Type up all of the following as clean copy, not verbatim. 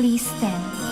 Please stand.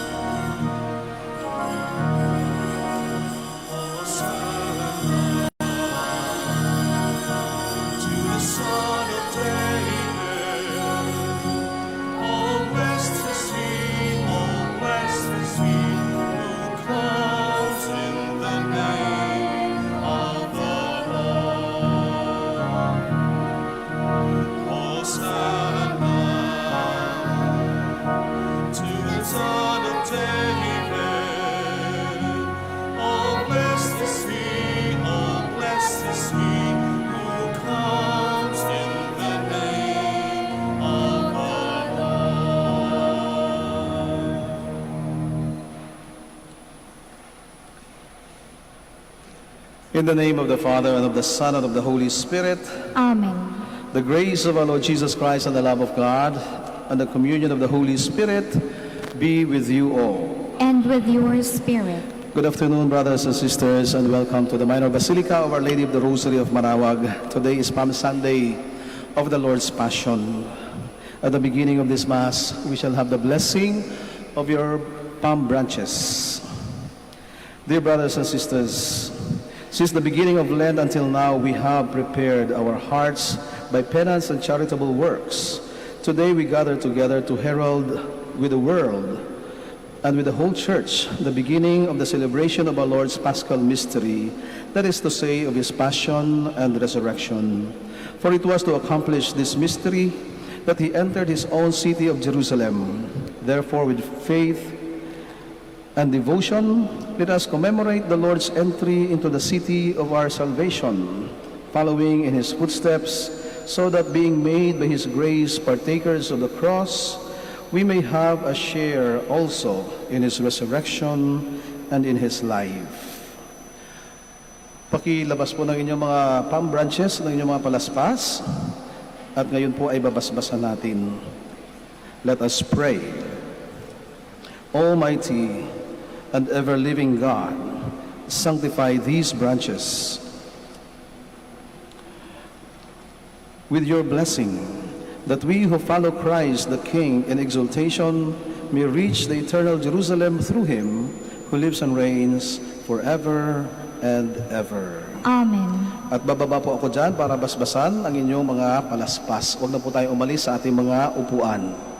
In the name of the Father, and of the Son, and of the Holy Spirit. Amen. The grace of our Lord Jesus Christ, and the love of God, and the communion of the Holy Spirit be with you all. And with your spirit. Good afternoon, brothers and sisters, and welcome to the Minor Basilica of Our Lady of the Rosary of Manaoag. Today is Palm Sunday of the Lord's Passion. At the beginning of this Mass, we shall have the blessing of your palm branches. Dear brothers and sisters, since the beginning of Lent until now, we have prepared our hearts by penance and charitable works. Today we gather together to herald with the world and with the whole Church the beginning of the celebration of our Lord's Paschal Mystery, that is to say, of His Passion and Resurrection. For it was to accomplish this mystery that He entered His own city of Jerusalem. Therefore, with faith and devotion, let us commemorate the Lord's entry into the city of our salvation, following in His footsteps, so that being made by His grace partakers of the cross, we may have a share also in His resurrection and in His life. Pakilabas po ng inyong mga palm branches, ng inyong mga palaspas, at ngayon po ay babasbasan natin. Let us pray. Almighty and ever-living God, sanctify these branches with your blessing, that we who follow Christ the King in exaltation may reach the eternal Jerusalem through Him who lives and reigns forever and ever. Amen. At bababa po ako dyan para basbasan ang inyong mga palaspas. Huwag na po tayo umalis sa ating mga upuan.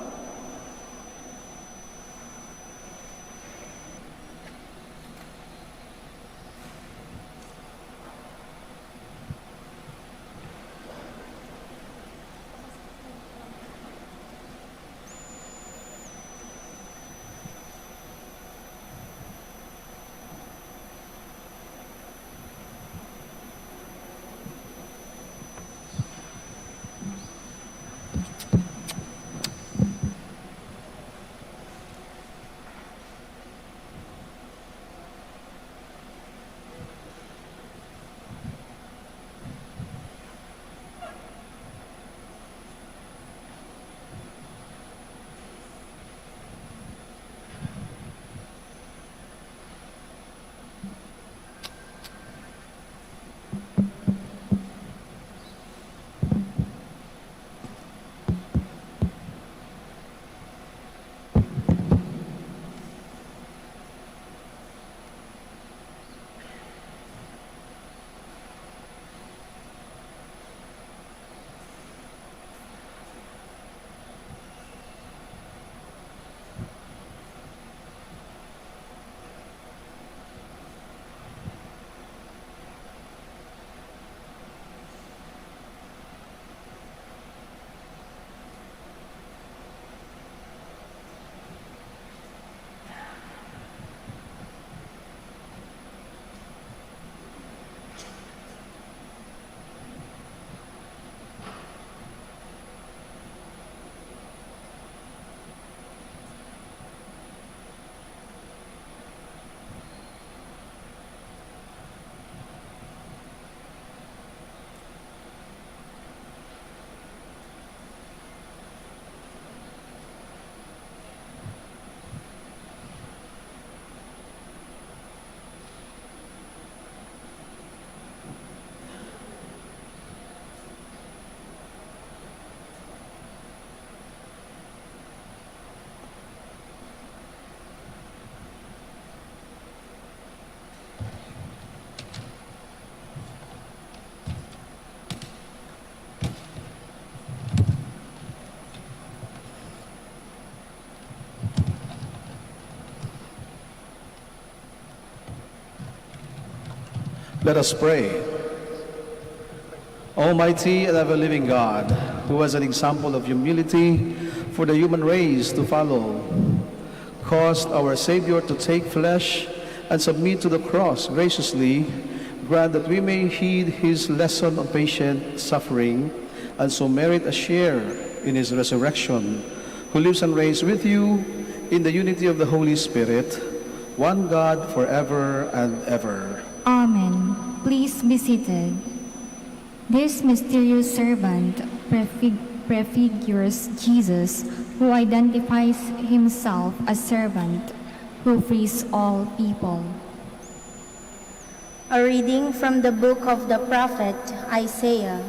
Let us pray. Almighty and ever-living God, who was an example of humility for the human race to follow, caused our Savior to take flesh and submit to the cross graciously, grant that we may heed his lesson of patient suffering and so merit a share in his resurrection, who lives and reigns with you in the unity of the Holy Spirit, one God forever and ever. Amen. Please be seated. This mysterious servant prefigures Jesus, who identifies himself as servant who frees all people. A reading from the book of the prophet Isaiah.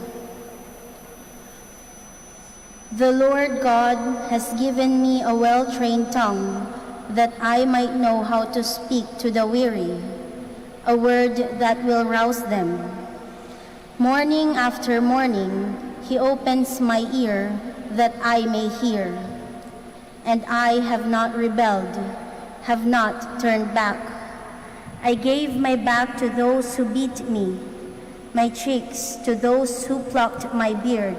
The Lord God has given me a well-trained tongue, that I might know how to speak to the weary, a word that will rouse them. Morning after morning, he opens my ear that I may hear. And I have not rebelled, have not turned back. I gave my back to those who beat me, my cheeks to those who plucked my beard.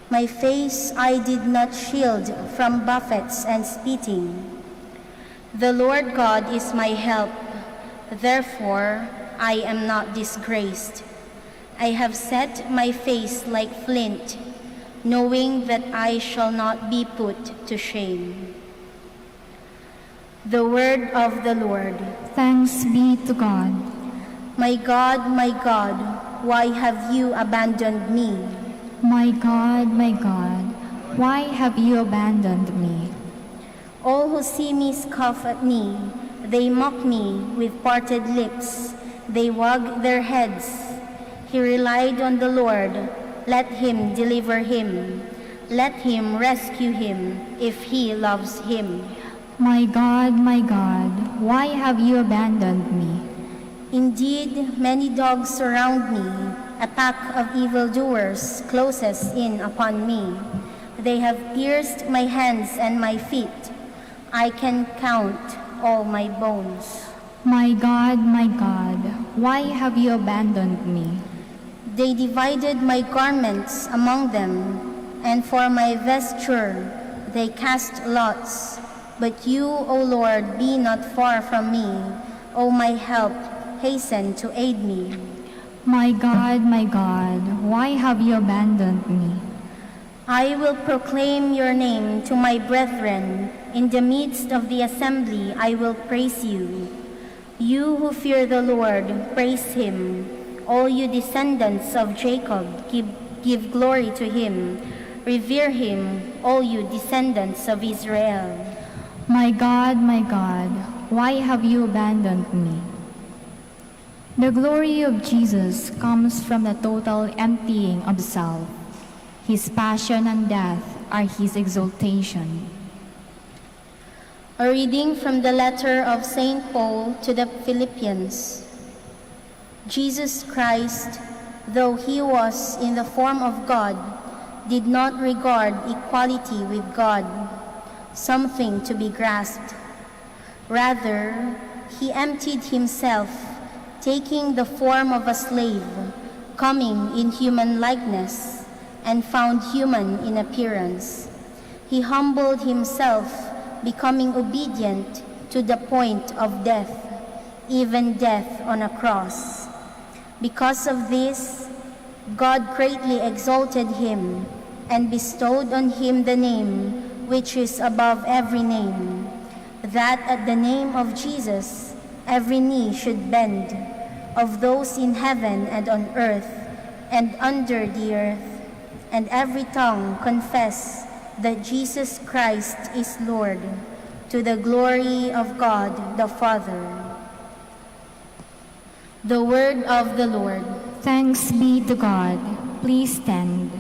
My face I did not shield from buffets and spitting. The Lord God is my help, therefore I am not disgraced. I have set my face like flint, knowing that I shall not be put to shame. The word of the Lord. Thanks be to God. My God, why have you abandoned me? My God, why have you abandoned me? All who see me scoff at me. They mock me with parted lips. They wag their heads. He relied on the Lord. Let him deliver him. Let him rescue him if he loves him. My God, why have you abandoned me? Indeed, many dogs surround me. A pack of evildoers closes in upon me. They have pierced my hands and my feet. I can count all my bones. My God, why have you abandoned me? They divided my garments among them, and for my vesture they cast lots. But you, O Lord, be not far from me. O my help, hasten to aid me. My God, why have you abandoned me? I will proclaim your name to my brethren. In the midst of the assembly I will praise you. You who fear the Lord, praise him. All you descendants of Jacob, give glory to him. Revere him, all you descendants of Israel. My God, why have you abandoned me? The glory of Jesus comes from the total emptying of self. His passion and death are his exaltation. A reading from the letter of St. Paul to the Philippians. Jesus Christ, though he was in the form of God, did not regard equality with God something to be grasped. Rather, he emptied himself, taking the form of a slave, coming in human likeness, and found human in appearance. He humbled himself, becoming obedient to the point of death, even death on a cross. Because of this, God greatly exalted him and bestowed on him the name which is above every name, that at the name of Jesus every knee should bend, of those in heaven and on earth and under the earth, and every tongue confess that Jesus Christ is Lord, to the glory of God the Father. The word of the Lord. Thanks be to God. Please stand.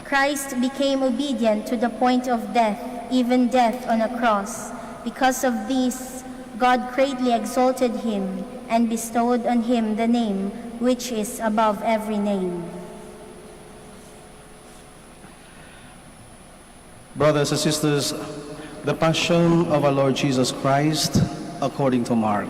Christ became obedient to the point of death, even death on a cross. Because of this, God greatly exalted him and bestowed on him the name which is above every name. Brothers and sisters, the Passion of our Lord Jesus Christ according to Mark.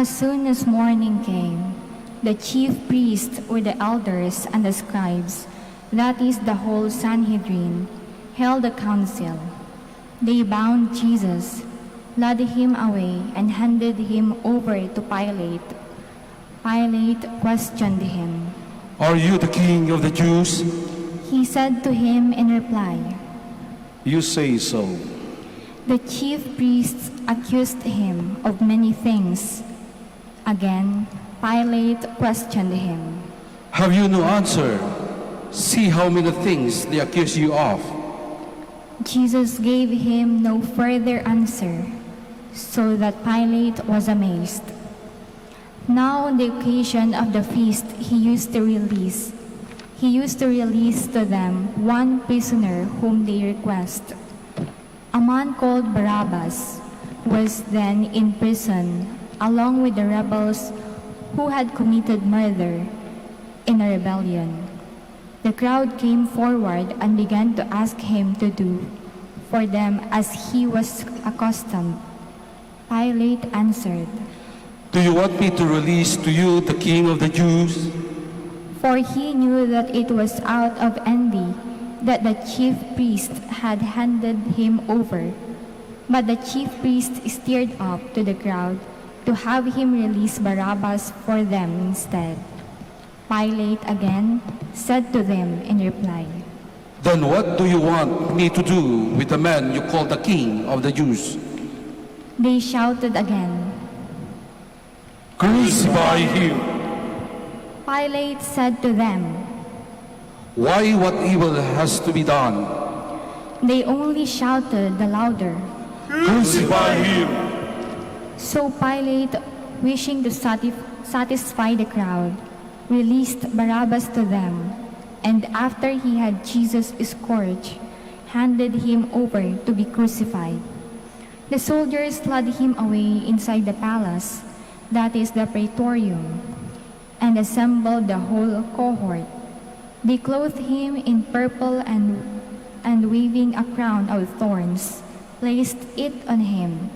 As soon as morning came, the chief priests with the elders and the scribes, that is the whole Sanhedrin, held a council. They bound Jesus, led him away, and handed him over to Pilate. Pilate questioned him. Are you the king of the Jews? He said to him in reply, You say so. The chief priests accused him of many things. Again, Pilate questioned him. Have you no answer? See how many things they accuse you of. Jesus gave him no further answer, so that Pilate was amazed. Now on the occasion of the feast, he used to release to them one prisoner whom they request. A man called Barabbas was then in prison, along with the rebels who had committed murder in a rebellion. The crowd came forward and began to ask him to do for them as he was accustomed. Pilate answered, Do you want me to release to you the king of the Jews? for he knew that it was out of envy that the chief priest had handed him over. But the chief priest stirred up to the crowd to have him release Barabbas for them instead. Pilate again said to them in reply, Then what do you want me to do with the man you call the king of the Jews? They shouted again. Crucify him! Pilate said to them. Why, what evil has to be done? They only shouted the louder. Crucify him! So Pilate, wishing to satisfy the crowd, released Barabbas to them, and after he had Jesus scourged, handed him over to be crucified. The soldiers led him away inside the palace, that is the praetorium, and assembled the whole cohort. They clothed him in purple and waving a crown of thorns, placed it on him.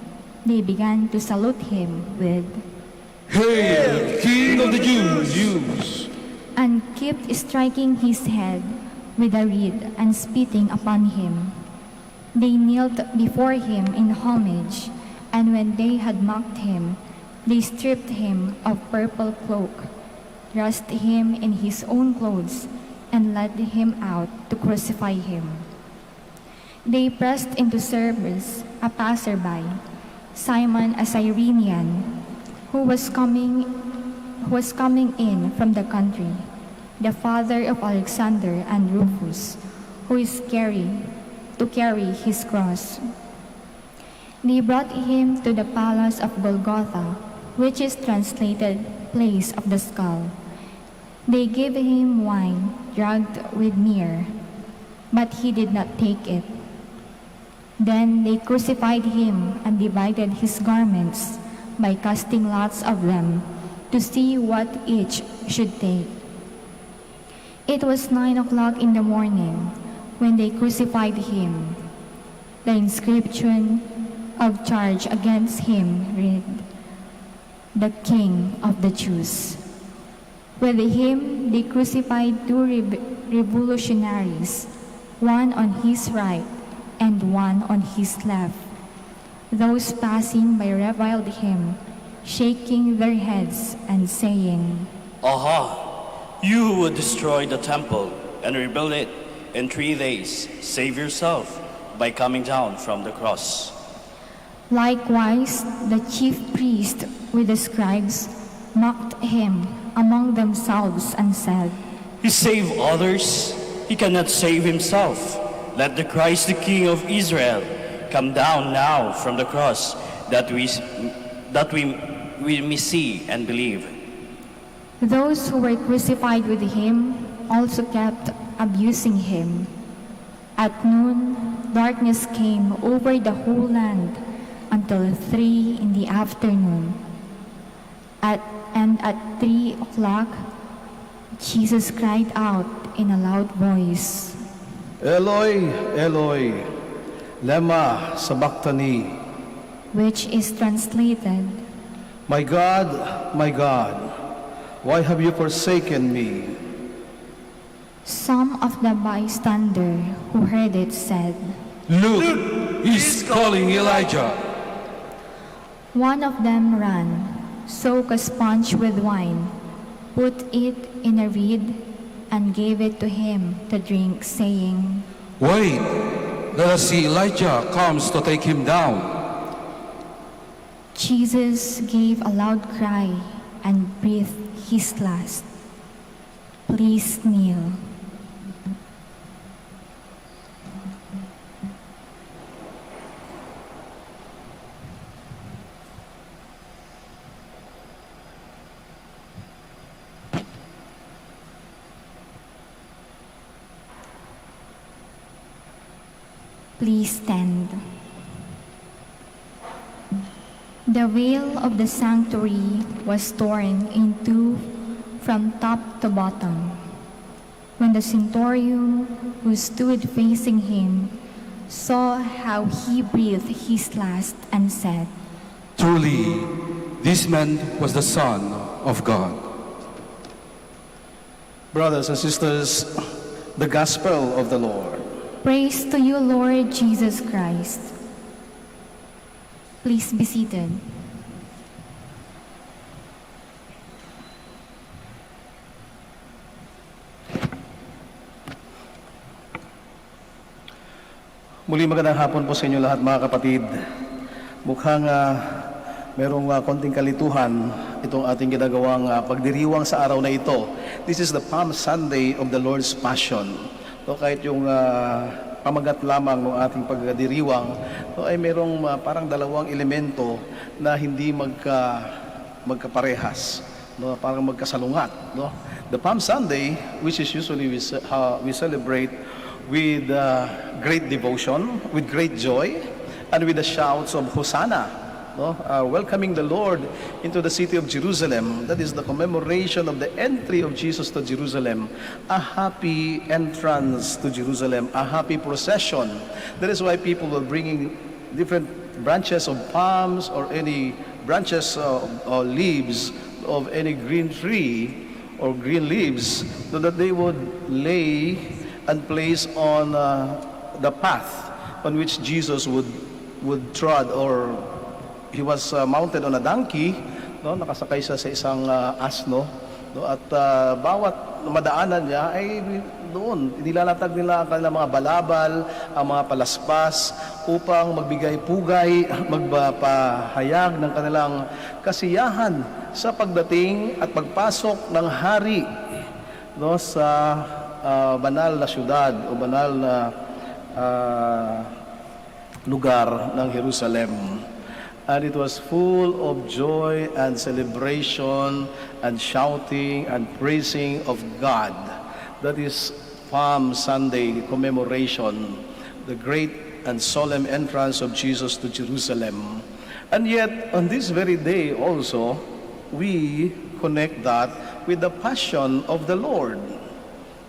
They began to salute him with, Hail, King of the Jews! and kept striking his head with a reed and spitting upon him. They knelt before him in homage, and when they had mocked him, they stripped him of purple cloak, dressed him in his own clothes, and led him out to crucify him. They pressed into service a passerby, Simon a Cyrenian, who was coming in from the country, the father of Alexander and Rufus, who is to carry his cross. They brought him to the palace of Golgotha, which is translated place of the skull. They gave him wine drugged with myrrh, but he did not take it. Then they crucified him and divided his garments by casting lots of them to see what each should take. It was 9 o'clock in the morning when they crucified him. The inscription of charge against him read, "The King of the Jews." With him, they crucified two revolutionaries, one on his right and one on his left. Those passing by reviled him, shaking their heads and saying, Aha! You who would destroy the temple and rebuild it in 3 days, save yourself by coming down from the cross. Likewise, the chief priest with the scribes mocked him among themselves and said, He saved others, he cannot save himself. Let the Christ, the King of Israel, come down now from the cross, that we may see and believe. Those who were crucified with him also kept abusing him. At noon, darkness came over the whole land until 3 in the afternoon. At 3 o'clock, Jesus cried out in a loud voice, Eloi, Eloi, lema sabachthani, which is translated, my God, why have you forsaken me?" Some of the bystander who heard it said, Look, he's calling Elijah. One of them ran, soaked a sponge with wine, put it in a reed, and gave it to him to drink, saying, Wait, let us see Elijah comes to take him down. Jesus gave a loud cry and breathed his last. Please kneel. Please stand. The veil of the sanctuary was torn in two from top to bottom. When the centurion who stood facing him saw how he breathed his last and said, Truly, this man was the Son of God. Brothers and sisters, the Gospel of the Lord. Praise to you, Lord Jesus Christ. Please be seated. Muli magandang hapon po sa inyo lahat, mga kapatid. Mukhang merong konting kalituhan itong ating ginagawang pagdiriwang sa araw na ito. This is the Palm Sunday of the Lord's Passion. So, kahit yung pamagat lamang ng ating pagdiriwang, so, ay merong parang dalawang elemento na hindi magkaparehas, no? Parang magkasalungat. No? The Palm Sunday, which is usually we celebrate with great devotion, with great joy, and with the shouts of Hosanna. No? Welcoming the Lord into the city of Jerusalem. That is the commemoration of the entry of Jesus to Jerusalem. A happy entrance to Jerusalem, a happy procession. That is why people were bringing different branches of palms or any branches or leaves of any green tree or green leaves, so that they would lay and place on the path on which Jesus would trod, or he was mounted on a donkey, no? Nakasakay siya sa isang asno, no? At bawat madaanan niya ay doon nilalatag nila ang kanilang mga balabal, ang mga palaspas, upang magbigay pugay, magpahayag ng kanilang kasiyahan sa pagdating at pagpasok ng hari, no? Sa banal na syudad o banal na lugar ng Jerusalem. And it was full of joy and celebration and shouting and praising of God. That is Palm Sunday commemoration, the great and solemn entrance of Jesus to Jerusalem. And yet, on this very day also, we connect that with the Passion of the Lord.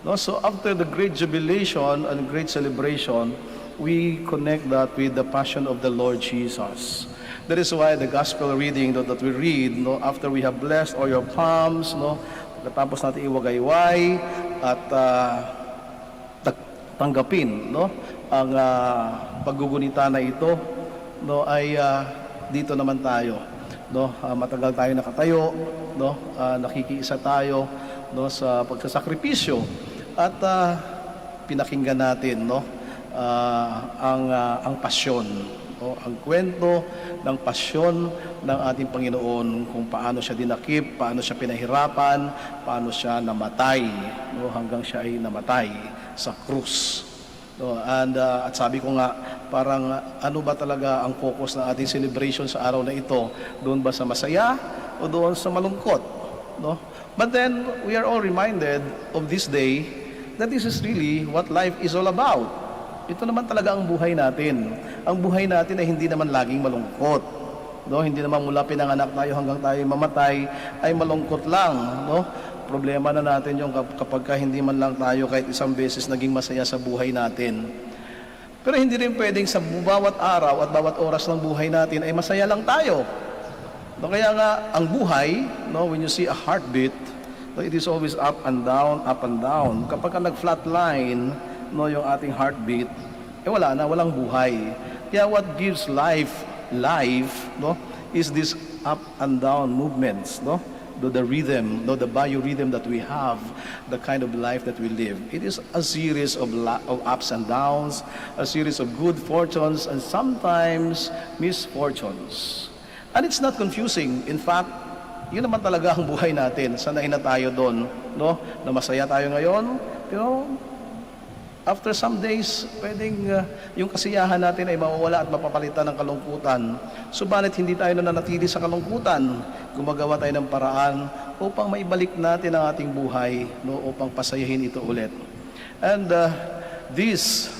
No? So after the great jubilation and great celebration, we connect that with the Passion of the Lord Jesus. That is why the gospel reading that we read, no, after we have blessed all your palms, no, pagkatapos natin iwagayway at tanggapin, no, ang paggugunita na ito, no, ay dito naman tayo, no, matagal tayo nakatayo, no, nakikiisa tayo, no, sa pagsasakripisyo at pinakinggan natin, no, ang pasyon. O, ang kwento ng pasyon ng ating Panginoon, kung paano siya dinakip, paano siya pinahirapan, paano siya namatay, no, hanggang siya ay namatay sa krus. No, at sabi ko nga, parang ano ba talaga ang focus ng ating celebration sa araw na ito? Doon ba sa masaya o doon sa malungkot? No? But then, we are all reminded of this day that this is really what life is all about. Ito naman talaga ang buhay natin. Ang buhay natin ay hindi naman laging malungkot. No? Hindi naman mula pinanganak tayo hanggang tayo mamatay ay malungkot lang. No? Problema na natin yung kapag hindi man lang tayo kahit isang beses naging masaya sa buhay natin. Pero hindi rin pwedeng sa bawat araw at bawat oras ng buhay natin ay masaya lang tayo. No, kaya nga, ang buhay, no, when you see a heartbeat, no, it is always up and down, up and down. Kapag ka nag-flatline, no, yung ating heartbeat, wala na, walang buhay. Kaya what gives life, no, is this up and down movements, no? The rhythm, no, the biorhythm that we have, the kind of life that we live. It is a series of ups and downs, a series of good fortunes, and sometimes misfortunes. And it's not confusing. In fact, yun naman talaga ang buhay natin. Sanay na tayo doon, no? Na masaya tayo ngayon, pero after some days, pwedeng yung kasiyahan natin ay mawawala at mapapalitan ng kalungkutan. Subalit hindi tayo nananatili sa kalungkutan. Gumagawa tayo ng paraan upang maibalik natin ang ating buhay, no, upang pasayahin ito ulit. And this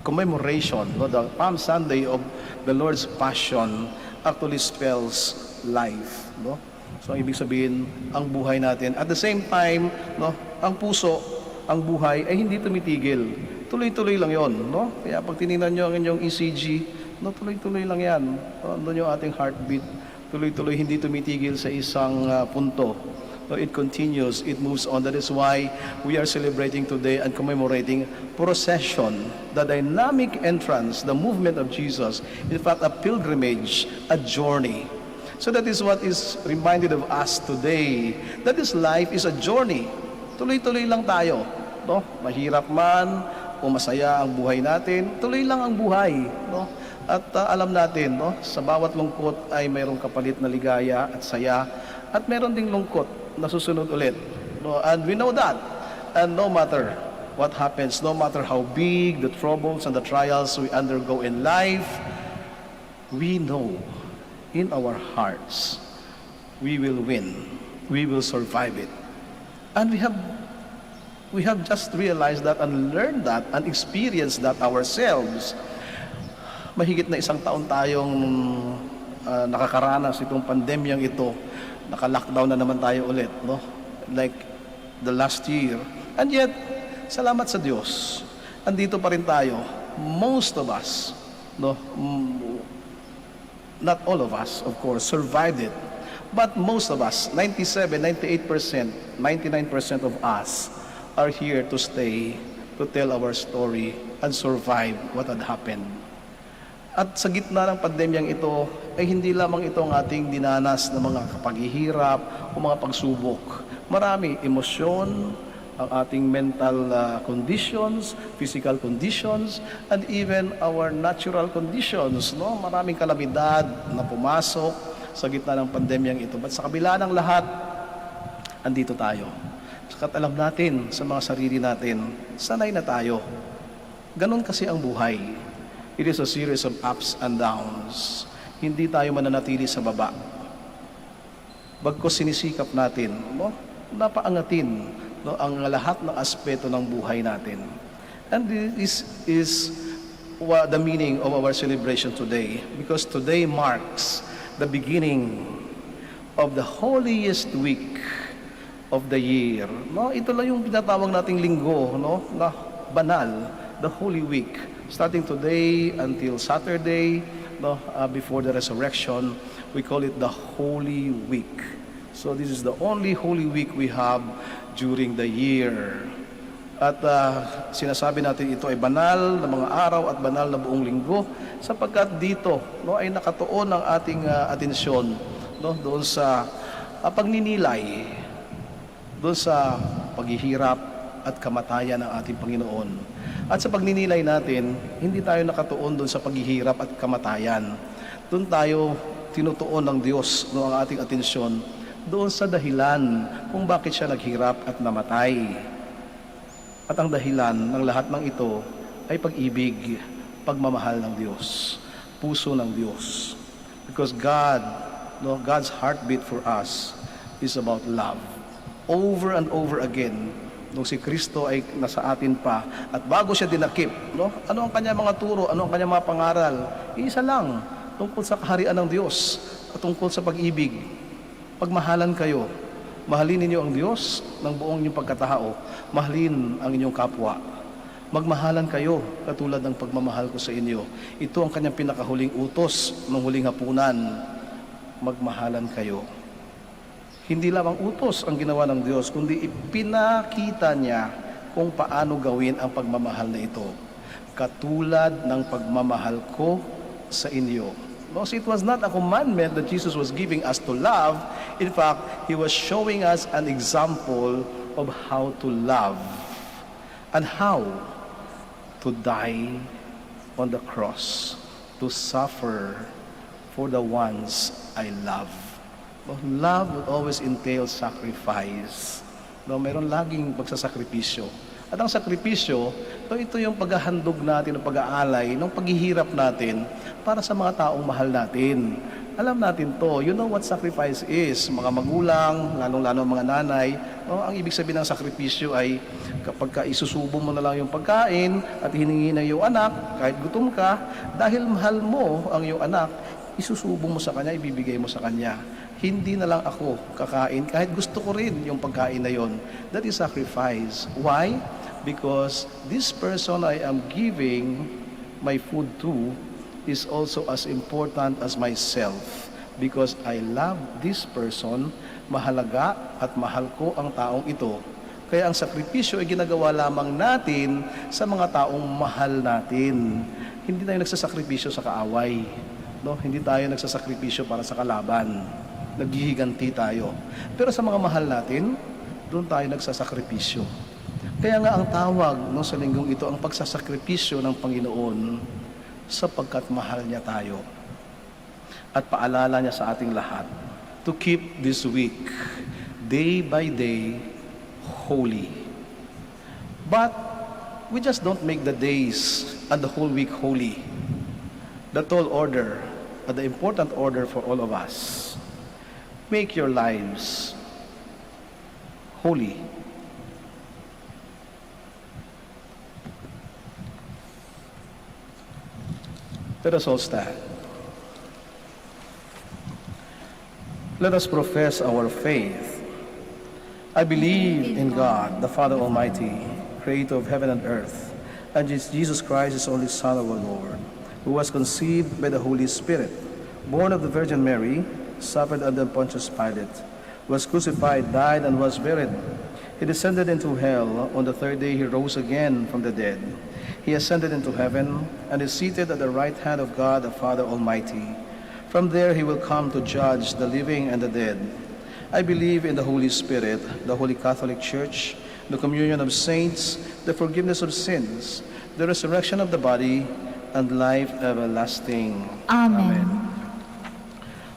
commemoration, no, the Palm Sunday of the Lord's Passion actually spells life, no? So ibig sabihin, ang buhay natin. At the same time, no, ang puso, ang buhay ay hindi tumitigil. Tuloy-tuloy lang yon, no? Kaya pag tinignan nyo ang inyong ECG, no, tuloy-tuloy lang yan. Doon yung ating heartbeat. Tuloy-tuloy, hindi tumitigil sa isang punto. No, it continues, it moves on. That is why we are celebrating today and commemorating procession, the dynamic entrance, the movement of Jesus. In fact, a pilgrimage, a journey. So that is what is reminded of us today. That this life is a journey. Tuloy-tuloy lang tayo, no? Mahirap man o masaya ang buhay natin, tuloy lang ang buhay, no? At alam natin, no, sa bawat lungkot ay mayroong kapalit na ligaya at saya, at mayroon ding lungkot na susunod ulit, no? And we know that. And no matter what happens, no matter how big the troubles and the trials we undergo in life, we know in our hearts we will win, we will survive it. And we have just realized that and learned that and experienced that ourselves. Mahigit na 1 taon tayong nakakaranas itong pandemyang ito. Naka-lockdown na naman tayo ulit, no? Like the last year. And yet, salamat sa Diyos, andito pa rin tayo. Most of us, no? Not all of us, of course, survived it. But most of us, 97, 98%, 99% of us are here to stay, to tell our story and survive what had happened. At sa gitna ng pandemyang ito, ay hindi lamang ito ang ating dinanas ng mga paghihirap o mga pagsubok. Marami, emosyon, ang ating mental conditions, physical conditions, and even our natural conditions, no? Maraming kalamidad na pumasok sa gitna ng pandemyang ito. But sa kabila ng lahat, andito tayo. Sakat alam natin sa mga sarili natin, sanay na tayo. Ganon kasi ang buhay. It is a series of ups and downs. Hindi tayo mananatili sa baba. Bagkus sinisikap natin, no, napaangatin, no, ang lahat ng aspeto ng buhay natin. And this is the meaning of our celebration today. Because today marks the beginning of the holiest week of the year. No, ito lang yung tinatawag nating linggo, no, na banal, the Holy Week. Starting today until Saturday, no, before the resurrection, we call it the Holy Week. So this is the only Holy Week we have during the year. At sinasabi natin ito ay banal na mga araw at banal na buong linggo sapagkat dito, no, ay nakatuon ang ating atensyon, no, doon sa pagninilay, doon sa paghihirap at kamatayan ng ating Panginoon. At sa pagninilay natin, hindi tayo nakatuon doon sa paghihirap at kamatayan. Doon tayo tinutuon ng Diyos, no, ang ating atensyon doon sa dahilan kung bakit siya naghirap at namatay. At ang dahilan ng lahat ng ito ay pag-ibig, pagmamahal ng Diyos, puso ng Diyos. Because God, no, God's heartbeat for us is about love. Over and over again, nung si Kristo ay nasa atin pa, at bago siya dinakip, no, ano ang kanyang mga turo, ano ang kanyang mga pangaral? Isa lang, tungkol sa kaharian ng Diyos at tungkol sa pag-ibig. Pagmahalan kayo, mahalin ninyo ang Diyos ng buong inyong pagkatao, mahalin ang inyong kapwa. Magmahalan kayo katulad ng pagmamahal ko sa inyo. Ito ang kanyang pinakahuling utos ng huling hapunan. Magmahalan kayo. Hindi lamang utos ang ginawa ng Diyos, kundi ipinakita niya kung paano gawin ang pagmamahal na ito. Katulad ng pagmamahal ko sa inyo. No, so it was not a commandment that Jesus was giving us to love. In fact, He was showing us an example of how to love and how to die on the cross, to suffer for the ones I love. No, love would always entail sacrifice. No, mayroon laging pagsasakripisyo. At ang sakripisyo, ito yung paghahandog natin, ang pag-aalay, ng paghihirap natin para sa mga taong mahal natin. Alam natin to, you know what sacrifice is. Mga magulang, lalong-lalo mga nanay, no, ang ibig sabihin ng sakripisyo ay kapag isusubo mo na lang yung pagkain at hiningi ng iyong anak, kahit gutom ka, dahil mahal mo ang iyong anak, isusubo mo sa kanya, ibibigay mo sa kanya. Hindi na lang ako kakain, kahit gusto ko rin yung pagkain na yon. That is sacrifice. Why? Because this person I am giving my food to is also as important as myself. Because I love this person, mahalaga at mahal ko ang taong ito. Kaya ang sakripisyo ay ginagawa lamang natin sa mga taong mahal natin. Hindi tayo nagsasakripisyo sa kaaway. No? Hindi tayo nagsasakripisyo para sa kalaban. Naghihiganti tayo. Pero sa mga mahal natin, doon tayo nagsasakripisyo. Kaya nga ang tawag sa linggong ito, ang pagsasakripisyo ng Panginoon sapagkat mahal niya tayo. At paalala niya sa ating lahat to keep this week, day by day, holy. But we just don't make the days and the whole week holy. The tall order, the important order for all of us, make your lives holy. Let us all stand. Let us profess our faith. I believe in God, the Father Almighty, creator of heaven and earth, and Jesus Christ, His only Son, our Lord, who was conceived by the Holy Spirit, born of the Virgin Mary, suffered under Pontius Pilate, was crucified, died, and was buried. He descended into hell. On the third day He rose again from the dead. He ascended into heaven and is seated at the right hand of God, the Father Almighty. From there He will come to judge the living and the dead. I believe in the Holy Spirit, the Holy Catholic Church, the communion of saints, the forgiveness of sins, the resurrection of the body, and life everlasting. Amen.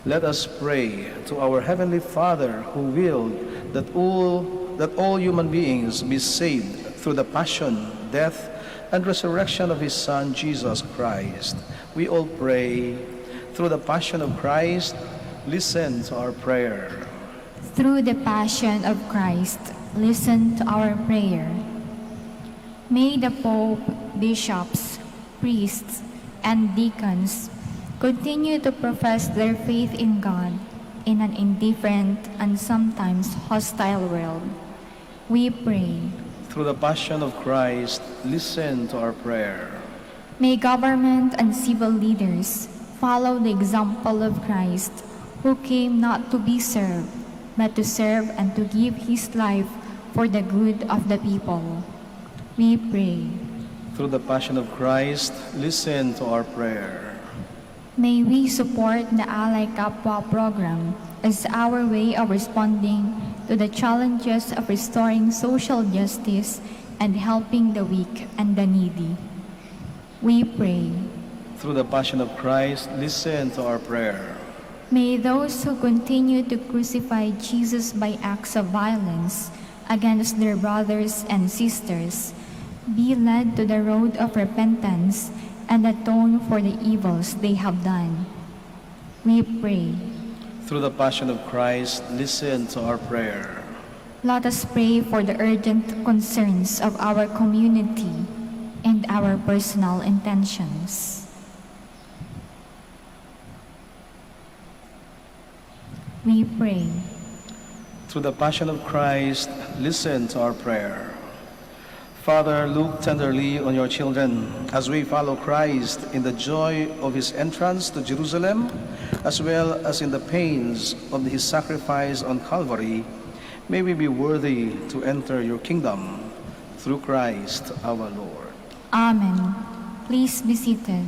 Let us pray to our Heavenly Father, who willed that all human beings be saved through the passion, death, and resurrection of His Son, Jesus Christ. We all pray, through the passion of Christ, listen to our prayer. Through the passion of Christ, listen to our prayer. May the Pope, bishops, priests, and deacons continue to profess their faith in God in an indifferent and sometimes hostile world. We pray. Through the passion of Christ, listen to our prayer. May government and civil leaders follow the example of Christ, who came not to be served, but to serve and to give His life for the good of the people. We pray. Through the passion of Christ, listen to our prayer. May we support the Ally Kapwa program as our way of responding to the challenges of restoring social justice and helping the weak and the needy. We pray. Through the passion of Christ, listen to our prayer. May those who continue to crucify Jesus by acts of violence against their brothers and sisters be led to the road of repentance and atone for the evils they have done. We pray. Through the passion of Christ, listen to our prayer. Let us pray for the urgent concerns of our community and our personal intentions. We pray. Through the passion of Christ, listen to our prayer. Father, look tenderly on your children as we follow Christ in the joy of his entrance to Jerusalem, as well as in the pains of his sacrifice on Calvary. May we be worthy to enter your kingdom through Christ our Lord. Amen. Please be seated.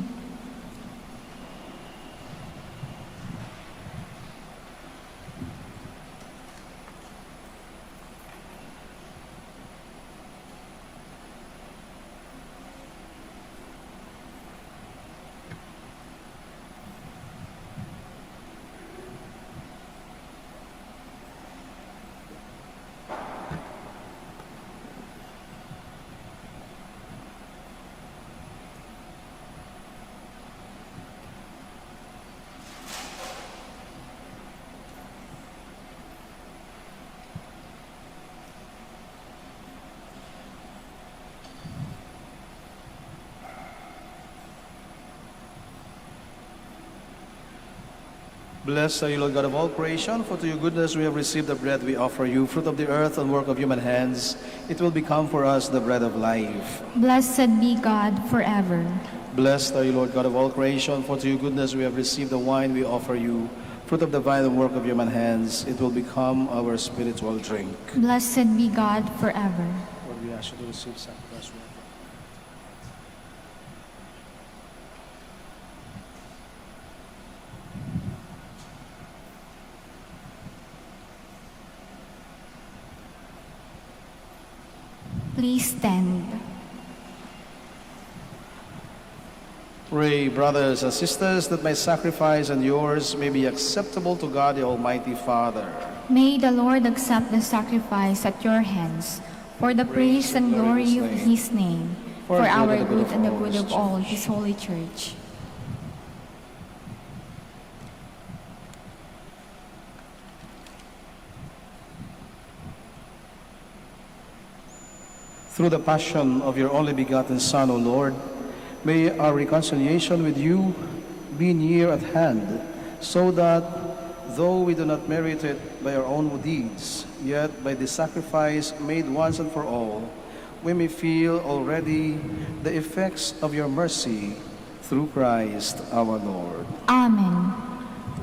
Blessed are you, Lord God of all creation, for to your goodness we have received the bread we offer you, fruit of the earth and work of human hands. It will become for us the bread of life. Blessed be God forever. Blessed are you, Lord God of all creation, for to your goodness we have received the wine we offer you, fruit of the vine and work of human hands. It will become our spiritual drink. Blessed be God forever. Lord, we ask you to receive sacrifice. Please stand. Pray, brothers and sisters, that my sacrifice and yours may be acceptable to God the Almighty Father. May the Lord accept the sacrifice at your hands for the praise and glory of his name, for our good and the good of all his holy church. Through the passion of your only begotten Son, O Lord, may our reconciliation with you be near at hand, so that, though we do not merit it by our own deeds, yet by the sacrifice made once and for all, we may feel already the effects of your mercy through Christ our Lord. Amen.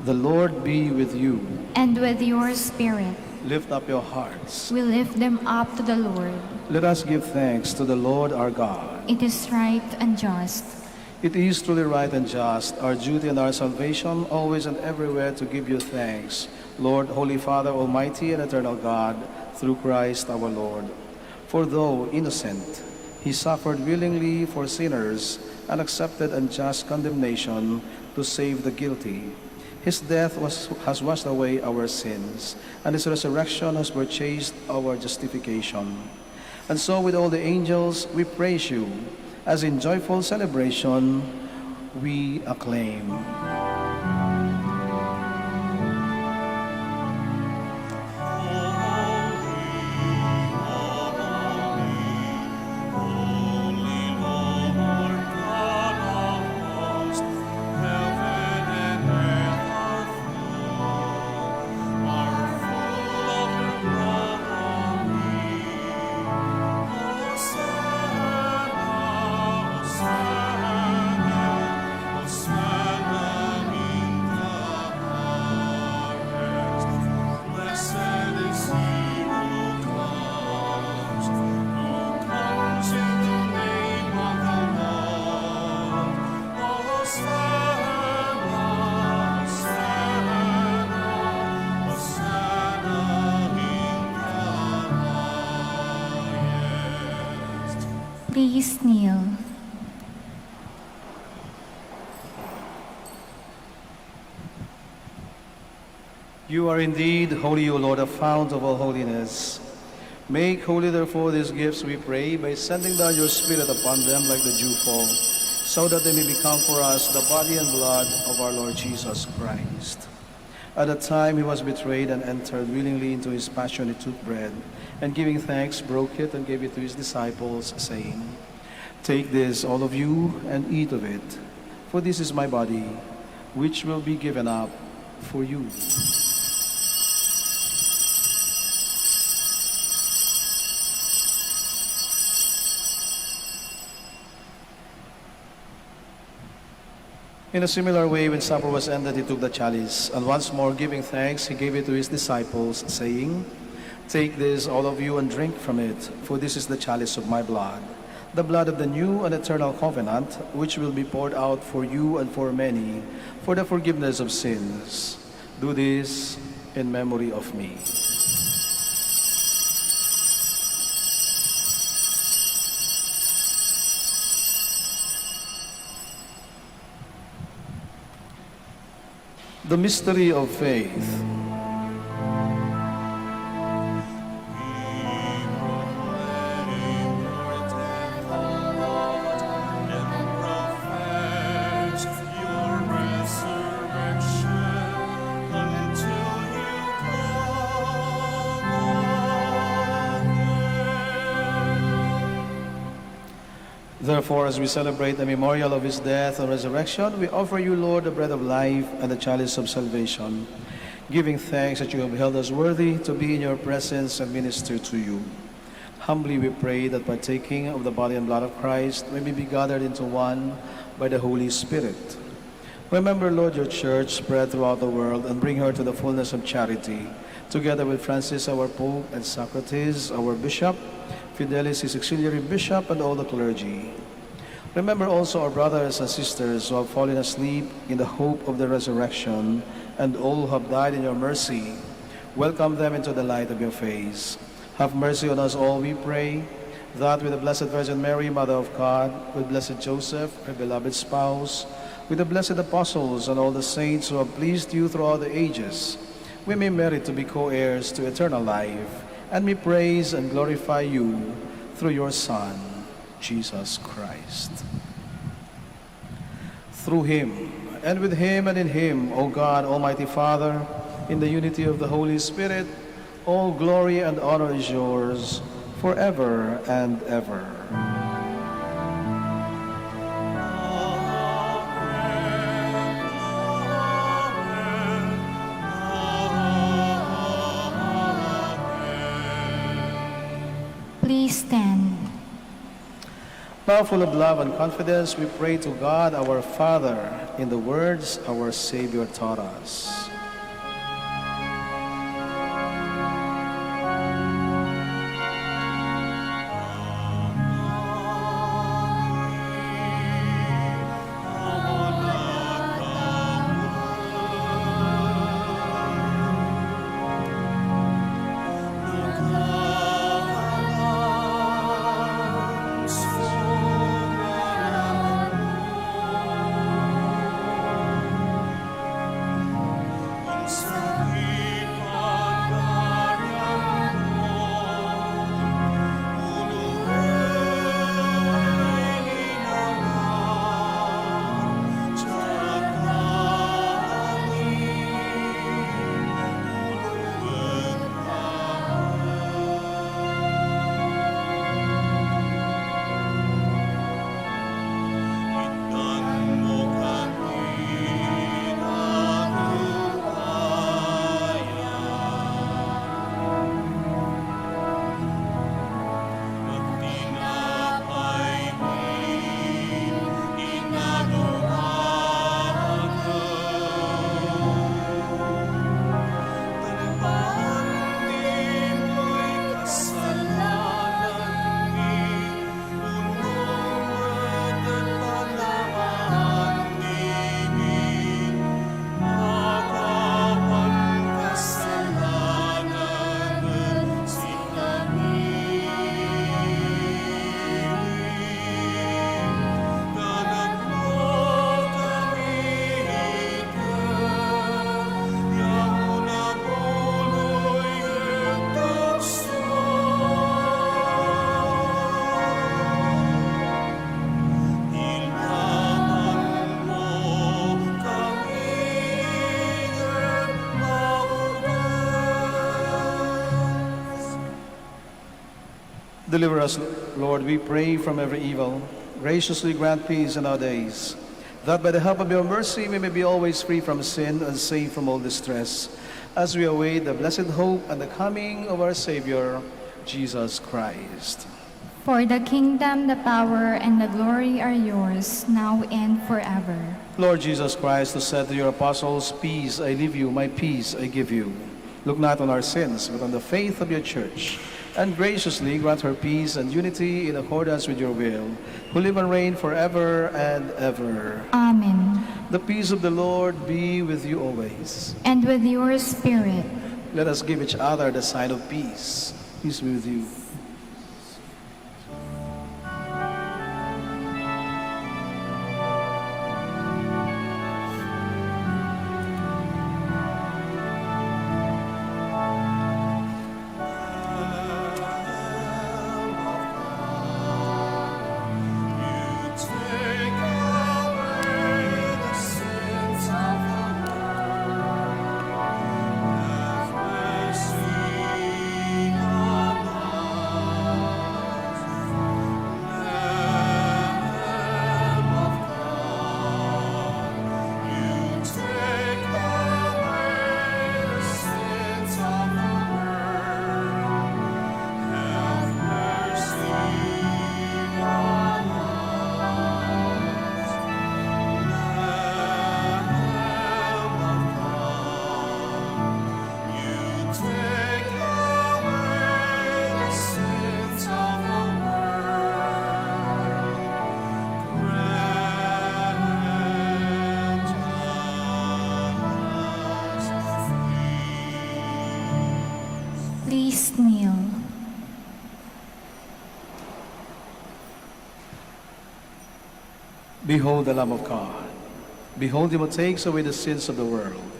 The Lord be with you. And with your spirit, Lift up your hearts. we lift them up to the Lord. Let us give thanks to the Lord our God. It is right and just. It is truly right and just, our duty and our salvation, always and everywhere to give you thanks, Lord, Holy Father, Almighty and eternal God, through Christ our Lord. For though innocent, he suffered willingly for sinners and accepted unjust condemnation to save the guilty. His death has washed away our sins, and his resurrection has purchased our justification. And so with all the angels we praise you, as in joyful celebration we acclaim. Please kneel. You are indeed holy, O Lord, the fount of all holiness. Make holy, therefore, these gifts, we pray, by sending down your Spirit upon them like the dewfall, so that they may become for us the body and blood of our Lord Jesus Christ. At the time he was betrayed and entered willingly into his passion, he took bread, and giving thanks, broke it and gave it to his disciples, saying, "Take this, all of you, and eat of it, for this is my body, which will be given up for you." In a similar way, when supper was ended, he took the chalice, and once more giving thanks, he gave it to his disciples, saying, "Take this, all of you, and drink from it, for this is the chalice of my blood, the blood of the new and eternal covenant, which will be poured out for you and for many, for the forgiveness of sins. Do this in memory of me." The mystery of faith. Therefore, as we celebrate the memorial of his death and resurrection, we offer you, Lord, the bread of life and the chalice of salvation, giving thanks that you have held us worthy to be in your presence and minister to you. Humbly we pray that partaking of the body and blood of Christ, we may be gathered into one by the Holy Spirit. Remember, Lord, your church spread throughout the world and bring her to the fullness of charity, together with Francis, our Pope, and Socrates, our Bishop, Fidelis, his auxiliary bishop, and all the clergy. Remember also our brothers and sisters who have fallen asleep in the hope of the resurrection, and all who have died in your mercy. Welcome them into the light of your face. Have mercy on us all, we pray, that with the Blessed Virgin Mary, Mother of God, with Blessed Joseph, her beloved spouse, with the blessed apostles and all the saints who have pleased you throughout the ages, we may merit to be co-heirs to eternal life, and we praise and glorify you through your Son, Jesus Christ. Through him, and with him, and in him, O God, Almighty Father, in the unity of the Holy Spirit, all glory and honor is yours forever and ever. Please stand. Now, full of love and confidence, we pray to God, our Father, in the words our Savior taught us. Deliver us, Lord, we pray, from every evil. Graciously grant peace in our days, that by the help of your mercy we may be always free from sin and safe from all distress, as we await the blessed hope and the coming of our Savior, Jesus Christ. For the kingdom, the power, and the glory are yours, now and forever. Lord Jesus Christ, who said to your apostles, "Peace I leave you, my peace I give you," look not on our sins, but on the faith of your church, and graciously grant her peace and unity in accordance with your will, who live and reign forever and ever. Amen. The peace of the Lord be with you always. And with your spirit. Let us give each other the sign of peace. Peace be with you. Please kneel. Behold the Lamb of God. Behold him who takes away the sins of the world.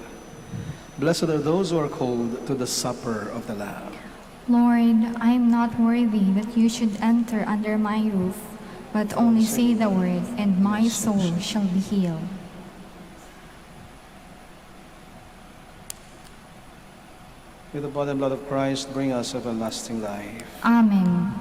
Blessed are those who are called to the supper of the Lamb. Lord, I am not worthy that you should enter under my roof, but only say the word, and my soul shall be healed. May the body and blood of Christ bring us everlasting life. Amen.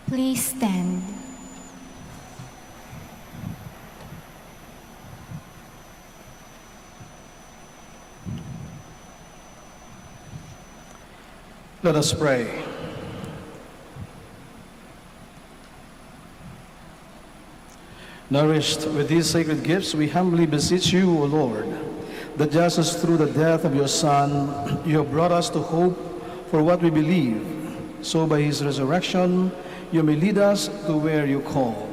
Please stand. Let us pray. Nourished with these sacred gifts, we humbly beseech you, O Lord, that just as through the death of your Son, you have brought us to hope for what we believe, so by his resurrection, you may lead us to where you call,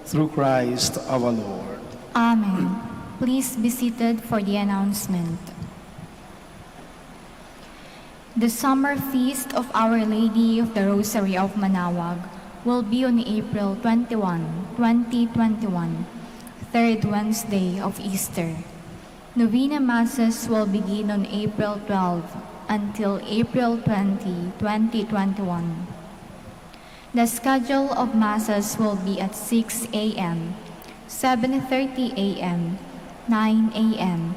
through Christ our Lord. Amen. Please be seated for the announcement. The summer feast of Our Lady of the Rosary of Manaoag will be on April 21, 2021, third Wednesday of Easter. Novena Masses will begin on April 12 until April 20, 2021. The schedule of Masses will be at 6 a.m., 7:30 a.m., 9 a.m.,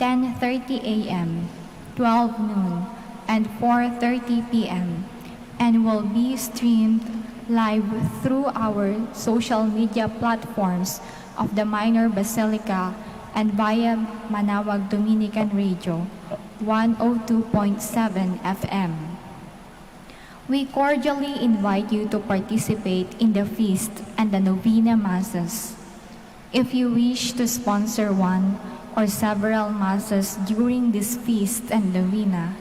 10:30 a.m., 12 noon, and 4:30 p.m., and will be streamed live through our social media platforms of the Minor Basilica and via Manaoag Dominican Radio 102.7 FM. We cordially invite you to participate in the feast and the Novena Masses. If you wish to sponsor one or several Masses during this feast and Novena,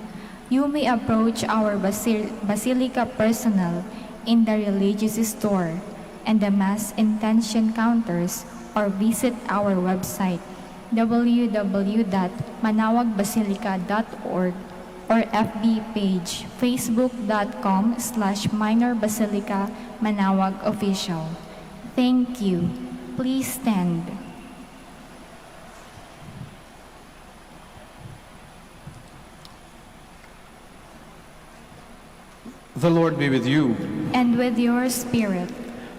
you may approach our Basilica personnel in the religious store and the Mass intention counters, or visit our website www.manawagbasilica.org or FB page facebook.com/Minor Basilica Manaoag Official. Thank you. Please stand. The Lord be with you. And with your spirit.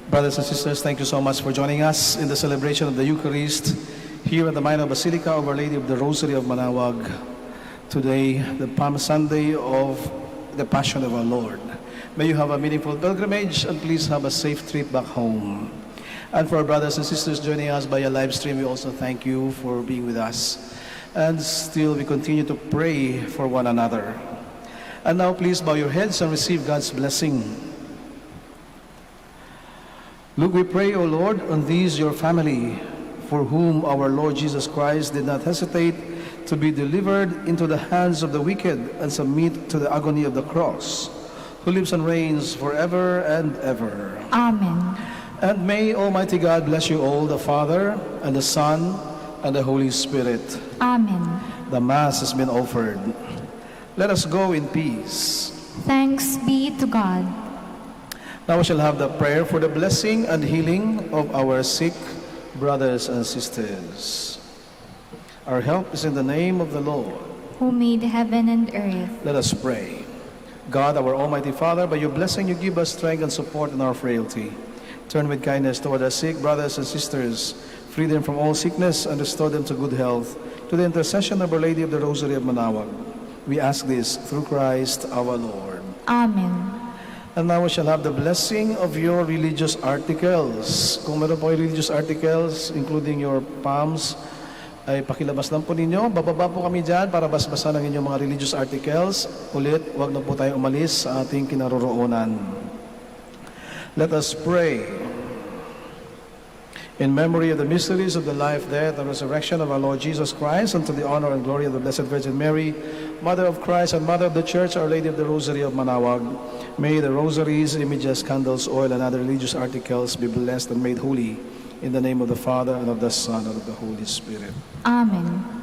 Brothers and sisters, thank you so much for joining us in the celebration of the Eucharist here at the Minor Basilica of Our Lady of the Rosary of Manaoag. Today, the Palm Sunday of the Passion of our Lord. May you have a meaningful pilgrimage and please have a safe trip back home. And for our brothers and sisters joining us via live stream, we also thank you for being with us. And still, we continue to pray for one another. And now please bow your heads and receive God's blessing. Look, we pray, O Lord, on these your family, for whom our Lord Jesus Christ did not hesitate to be delivered into the hands of the wicked and submit to the agony of the cross, who lives and reigns forever and ever. Amen. And may Almighty God bless you all, the Father, and the Son, and the Holy Spirit. Amen. The Mass has been offered. Let us go in peace. Thanks be to God. Now we shall have the prayer for the blessing and healing of our sick brothers and sisters. Our help is in the name of the Lord, Who made heaven and earth. Let us pray. God, our Almighty Father, by your blessing you give us strength and support in our frailty. Turn with kindness toward our sick brothers and sisters, free them from all sickness, and restore them to good health, to the intercession of Our Lady of the Rosary of Manaoag. We ask this through Christ our Lord. Amen. And now we shall have the blessing of your religious articles. Kung meron po religious articles, including your palms, ay pakilabas lang po ninyo. Bababa po kami dyan para basbasan ang inyong mga religious articles. Ulit, huwag na po tayo umalis sa ating kinaroroonan. Let us pray. In memory of the mysteries of the life, death, and resurrection of our Lord Jesus Christ, and to the honor and glory of the Blessed Virgin Mary, Mother of Christ and Mother of the Church, Our Lady of the Rosary of Manaoag, may the rosaries, images, candles, oil, and other religious articles be blessed and made holy in the name of the Father, and of the Son, and of the Holy Spirit. Amen.